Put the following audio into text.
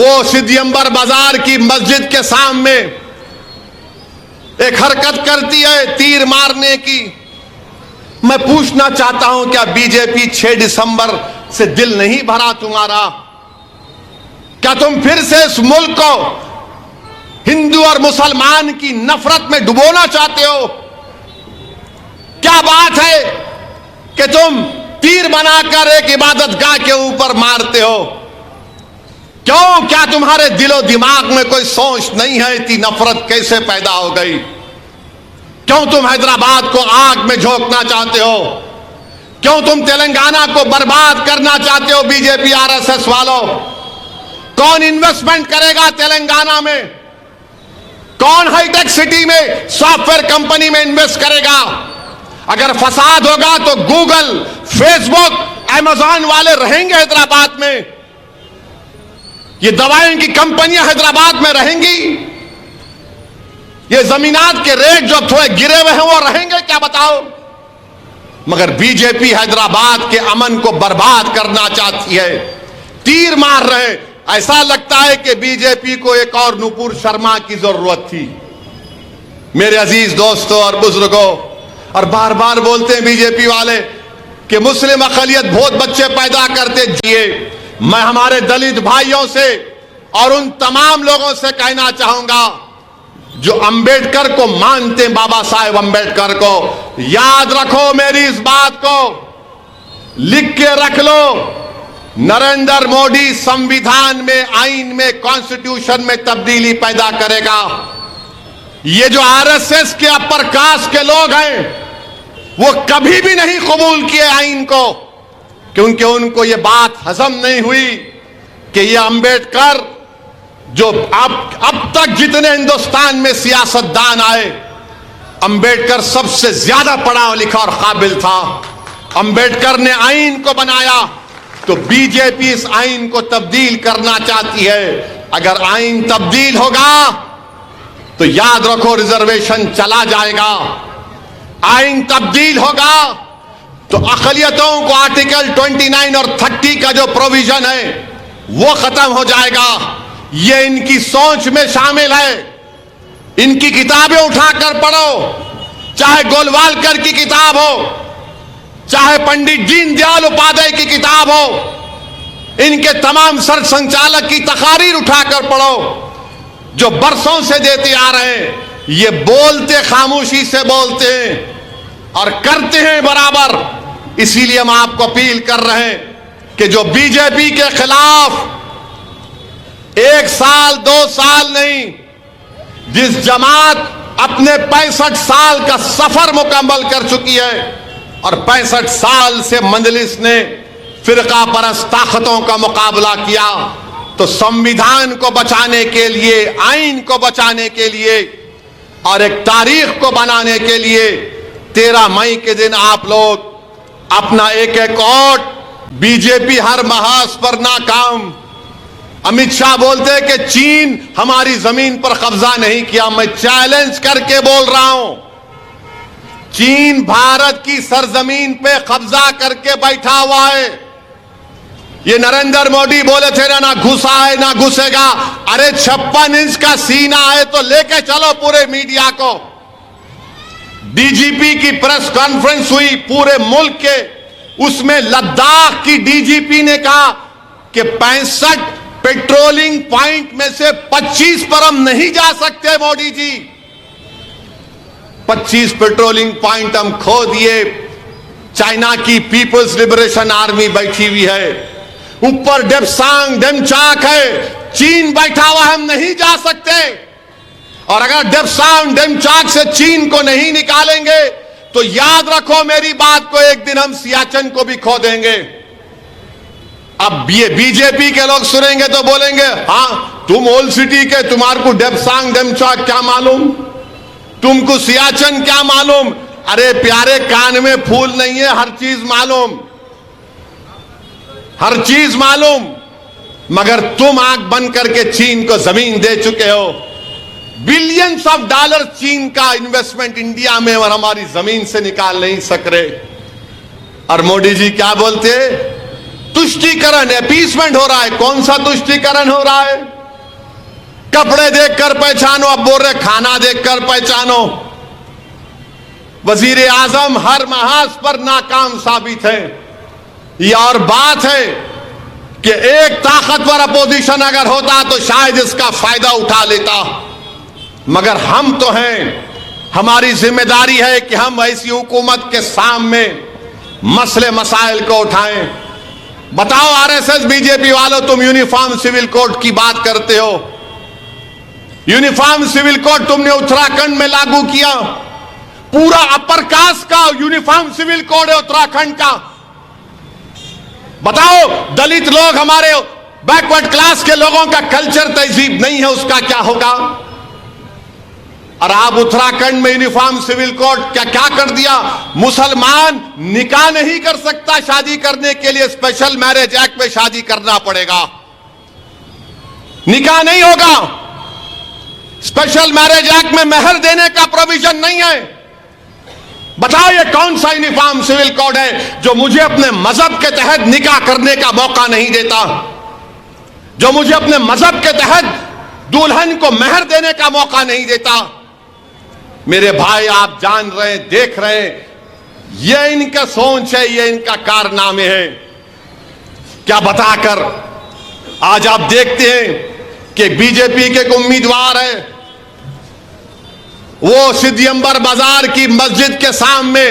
वो सिद्धियंबर बाजार की मस्जिद के सामने एक हरकत करती है तीर मारने की। मैं पूछना चाहता हूं, क्या बीजेपी 6 दिसंबर से दिल नहीं भरा तुम्हारा? क्या तुम फिर से इस मुल्क को हिंदू और मुसलमान की नफरत में डुबोना चाहते हो? क्या बात है कि तुम तीर बनाकर एक इबादतगाह के ऊपर मारते हो? क्यों? क्या तुम्हारे दिलो दिमाग में कोई सोच नहीं है? इतनी नफरत कैसे पैदा हो गई? क्यों तुम हैदराबाद को आग में झोंकना चाहते हो? क्यों तुम तेलंगाना को बर्बाद करना चाहते हो? बीजेपी आरएसएस वालों, कौन इन्वेस्टमेंट करेगा तेलंगाना में? कौन हाईटेक सिटी में सॉफ्टवेयर कंपनी में इन्वेस्ट करेगा? अगर फसाद होगा तो गूगल, फेसबुक, अमेज़न वाले रहेंगे हैदराबाद में? ये दवाइयों की कंपनियां हैदराबाद में रहेंगी? ये जमीनात के रेट जो थोड़े गिरे हुए हैं वो रहेंगे क्या, बताओ? मगर बीजेपी हैदराबाद के अमन को बर्बाद करना चाहती है, तीर मार रहे। ऐसा लगता है कि बीजेपी को एक और नुपुर शर्मा की जरूरत थी। मेरे अजीज दोस्तों और बुजुर्गों, और बार बार बोलते हैं बीजेपी वाले कि मुस्लिम अक़लियत बहुत बच्चे पैदा करते जिए। मैं हमारे दलित भाइयों से और उन तमाम लोगों से कहना चाहूंगा जो अंबेडकर को मानते हैं, बाबा साहेब अंबेडकर को, याद रखो मेरी इस बात को, लिख के रख लो। नरेंद्र मोदी संविधान में, आईन में, कॉन्स्टिट्यूशन में तब्दीली पैदा करेगा। ये जो आरएसएस के अपर कास्ट के लोग हैं वो कभी भी नहीं कबूल किए आईन को, क्योंकि उनको ये बात हजम नहीं हुई कि ये अंबेडकर जो अब तक जितने हिंदुस्तान में सियासतदान आए, अंबेडकर सबसे ज्यादा पढ़ा लिखा और काबिल था। अंबेडकर ने आईन को बनाया, तो बीजेपी इस आईन को तब्दील करना चाहती है। अगर आईन तब्दील होगा तो याद रखो रिजर्वेशन चला जाएगा। आईन तब्दील होगा तो अक़लियतों को आर्टिकल 29 और 30 का जो प्रोविजन है वो खत्म हो जाएगा। ये इनकी सोच में शामिल है। इनकी किताबें उठाकर पढ़ो, चाहे गोलवालकर की किताब हो, चाहे पंडित दीनदयाल उपाध्याय की किताब हो, इनके तमाम सर संचालक की तकारीर उठाकर पढ़ो जो बरसों से देते आ रहे हैं। ये बोलते खामोशी से बोलते हैं और करते हैं बराबर। इसीलिए हम आपको अपील कर रहे हैं कि जो बीजेपी के खिलाफ 1 साल 2 साल नहीं, जिस जमात अपने 65 साल का सफर मुकम्मल कर चुकी है और 65 साल से मंजलिस ने फिरका परस्त ताकतों का मुकाबला किया, तो संविधान को बचाने के लिए, आईन को बचाने के लिए और एक तारीख को बनाने के लिए 13 मई के दिन आप लोग अपना एक एक वोट, बीजेपी हर महाज पर नाकाम। अमित शाह बोलते हैं कि चीन हमारी जमीन पर कब्जा नहीं किया। मैं चैलेंज करके बोल रहा हूं, चीन भारत की सरजमीन पे कब्जा करके बैठा हुआ है। ये नरेंद्र मोदी बोले थे ना घुसा है ना घुसेगा। अरे 56 इंच का सीना है तो लेके चलो पूरे मीडिया को। डीजीपी की प्रेस कॉन्फ्रेंस हुई पूरे मुल्क के, उसमें लद्दाख की डीजीपी ने कहा कि 65 पेट्रोलिंग पॉइंट में से 25 पर हम नहीं जा सकते मोदी जी। 25 पेट्रोलिंग पॉइंट हम खो दिए। चाइना की पीपल्स लिबरेशन आर्मी बैठी हुई है, ऊपर डेप्सांग डेमचाक है, चीन बैठा हुआ, हम नहीं जा सकते। और अगर डेप्सांग डेमचाक से चीन को नहीं निकालेंगे तो याद रखो मेरी बात को, एक दिन हम सियाचिन को भी खो देंगे। अब ये बीजेपी के लोग सुनेंगे तो बोलेंगे हाँ तुम ओल्ड सिटी के, तुम्हारे को डेप्सांग डेमचाक क्या मालूम, तुमको सियाचिन क्या मालूम। अरे प्यारे, कान में फूल नहीं है, हर चीज मालूम, हर चीज मालूम। मगर तुम आंख बंद करके चीन को जमीन दे चुके हो। बिलियंस ऑफ डॉलर चीन का इन्वेस्टमेंट इंडिया में, और हमारी जमीन से निकाल नहीं सक रहे। और मोदी जी क्या बोलते, तुष्टीकरण, अपीसमेंट हो रहा है। कौन सा तुष्टीकरण हो रहा है? कपड़े देखकर पहचानो, अब बोल रहे खाना देखकर पहचानो। वजीर आजम हर महाज पर नाकाम साबित है। यह और बात है कि एक ताकतवर अपोजिशन अगर होता तो शायद इसका फायदा उठा लेता, मगर हम तो हैं। हमारी जिम्मेदारी है कि हम ऐसी हुकूमत के सामने मसले मसाइल को उठाएं। बताओ आरएसएस बीजेपी वालों, तुम यूनिफॉर्म सिविल कोड की बात करते हो। यूनिफॉर्म सिविल कोड तुमने उत्तराखंड में लागू किया। पूरा अपर कास्ट का यूनिफॉर्म सिविल कोड है उत्तराखंड का। बताओ दलित लोग, हमारे बैकवर्ड क्लास के लोगों का कल्चर तहजीब नहीं है, उसका क्या होगा? और आप उत्तराखंड में यूनिफॉर्म सिविल कोड क्या कर दिया? मुसलमान निकाह नहीं कर सकता, शादी करने के लिए स्पेशल मैरिज एक्ट में शादी करना पड़ेगा, निकाह नहीं होगा। स्पेशल मैरिज एक्ट में मेहर देने का प्रोविजन नहीं है। बताओ ये कौन सा यूनिफॉर्म सिविल कोड है जो मुझे अपने मजहब के तहत निकाह करने का मौका नहीं देता, जो मुझे अपने मजहब के तहत दुल्हन को मेहर देने का मौका नहीं देता? मेरे भाई, आप जान रहे हैं, देख रहे हैं, ये इनका सोच है, ये इनका कारनामे है। क्या बताकर आज आप देखते हैं कि बीजेपी के एक उम्मीदवार है, वो सिद्धियंबर बाजार की मस्जिद के सामने